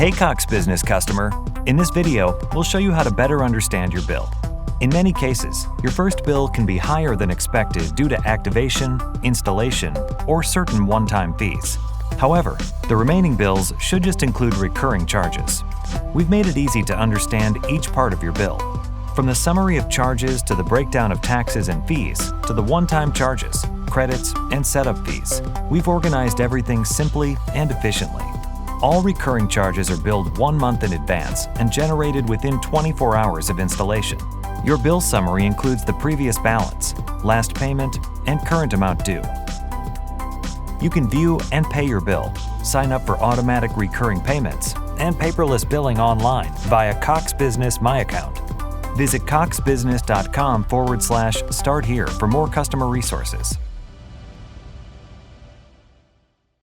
Hey Cox Business customer! In this video, we'll show you how to better understand your bill. In many cases, your first bill can be higher than expected due to activation, installation, or certain one-time fees. However, the remaining bills should just include recurring charges. We've made it easy to understand each part of your bill. From the summary of charges to the breakdown of taxes and fees to the one-time charges, credits, and setup fees, we've organized everything simply and efficiently. All recurring charges are billed 1 month in advance and generated within 24 hours of installation. Your bill summary includes the previous balance, last payment, and current amount due. You can view and pay your bill, sign up for automatic recurring payments, and paperless billing online via Cox Business My Account. Visit coxbusiness.com/start here for more customer resources.